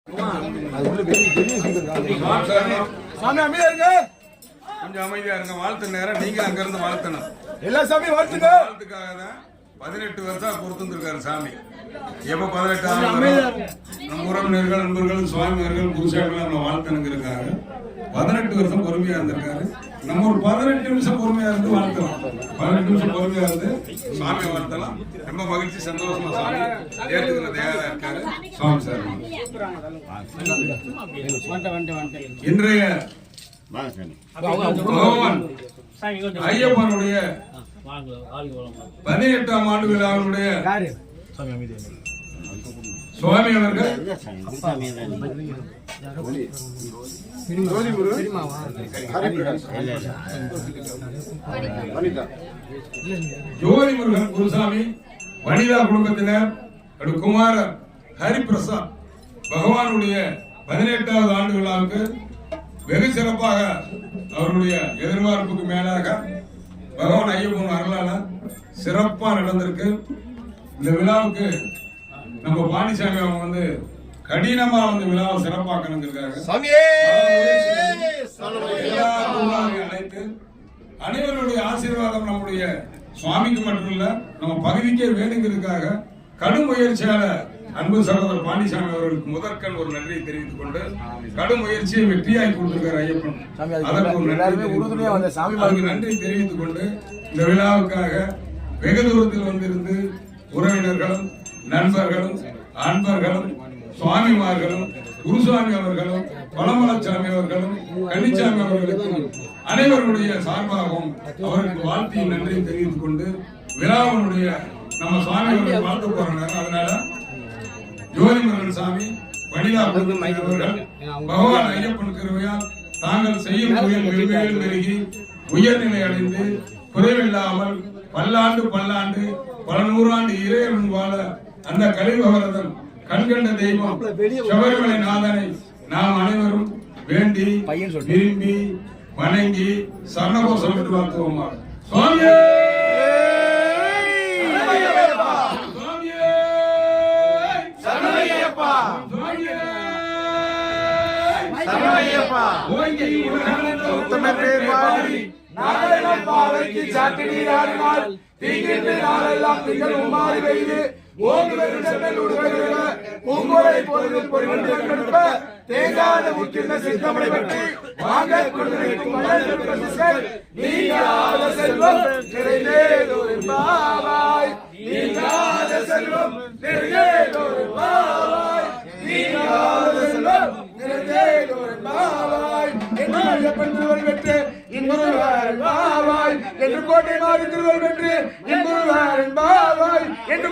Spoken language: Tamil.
கொஞ்சம் அமைதியா இருங்க. வாழ்த்து நேரம் நீங்க அங்க இருந்து வாழ்த்தணும். எல்லா சாமி வாழ்த்துங்க. வாழ்த்துக்காக தான் 18 வருஷம் பொறுத்திருக்காரு சாமி. எப்ப 18 நம்ம உறவினர்கள் நண்பர்கள் சுவாமிகள் குருசாமிகள் நம்ம வாழ்த்தணுங்கிறதுக்காக 18 வருஷம் பொறுமையா இருந்திருக்காரு. நம்ம ஒரு 18 நிமிஷம் பொறுமையா இருந்து வாழ்த்தலாம். 18 நிமிஷம் பொறுமையா இருந்து சுவாமியை வாழ்த்தலாம். ரொம்ப மகிழ்ச்சி, சந்தோஷமா சாமி ஏற்றுக்கிற தயாரா இருக்காரு சுவாமி சார். இன்றைய பகவான் ஐயப்பனுடைய 18ஆம் ஆண்டு விழாவுடைய சுவாமி அவர்கள் ஜோதி முருகன் குருசாமி வனிதா குடும்பத்தினர் குமாரர் ஹரிபிரசாத் பகவானுடைய 18வது ஆண்டு விழாவுக்கு வெகு சிறப்பாக அவருடைய எதிர்பார்ப்புக்கு மேலாக பகவான் ஐயப்பன் அருளால சிறப்பா நடந்திருக்கு. இந்த விழாவுக்கு நம்ம பாண்டிசாமி அவங்க வந்து கடினமா வந்து விழாவை சிறப்பாக்கணுங்கிறதுக்காக அழைத்து அனைவருடைய ஆசீர்வாதம் நம்முடைய சுவாமிக்கு மட்டும் இல்ல நம்ம பகுதிக்கே வேணுங்கிறதுக்காக கடும் முயற்சியால அன்பு சகோதரர் பாண்டிசாமி அவர்களுக்கு முதற்கண் ஒரு நன்றியை தெரிவித்துக் கொண்டு கடும் முயற்சியை வெற்றியாக்கி கொடுத்திருக்கார் ஐயப்பன். அதற்கு ஒரு நன்றி தெரிவித்துக் கொண்டு இந்த விழாவுக்காக வெகு தூரத்தில் வந்திருந்து உறவினர்களும் நண்பர்களும் அன்பர்களும் சுவாமிமார்களும் குருசுவாமி அவர்களும் பழமலச்சாமி அவர்களும் கன்னிச்சாமி அவர்களுக்கும் அனைவருடைய சார்பாகவும் அவருக்கு வாழ்த்தையும் நன்றியை தெரிவித்துக் கொண்டு விழாவினுடைய நம்ம சுவாமி அவர்கள் வாழ்த்து போறாங்க. அதனால ஜோதி முருகன் சாமி வனிதா அவர்கள் பகவான் ஐயப்பன் கிருபையால் தாங்கள் செய்யும் தொழில் வெவ்வேறு பெருகி உயர்நிலை அடைந்து குறைவில்லாமல் பல்லாண்டு பல நூறாண்டு இறைவன் வாழ அந்த கலிபகரதன் கண்கண்ட தெய்வம் சபரிமலை நாதனை நாம் அனைவரும் வேண்டி விரும்பி வணங்கி சரணகோஷம் என்று வாழ்த்துவோமா. சுவாமியே தேங்காத முக்கிய சித்தமனை பற்றி வாங்க கொண்டிருக்கும் நீங்காத செல்வம் நிறைந்தேதோரும்பாவாய், நீங்காத செல்வம் நிறைந்தேதோரும்பாவாய், நீங்காத செல்வம் நிறைந்தேதோரும்பாவாய் என்று ஐயப்பன் திருவள் பெற்று இன்புறுவார் பாவாய் என்று கோட்டை மாறி திருவள் பெற்று இன்புறுவார் பாவாய் என்று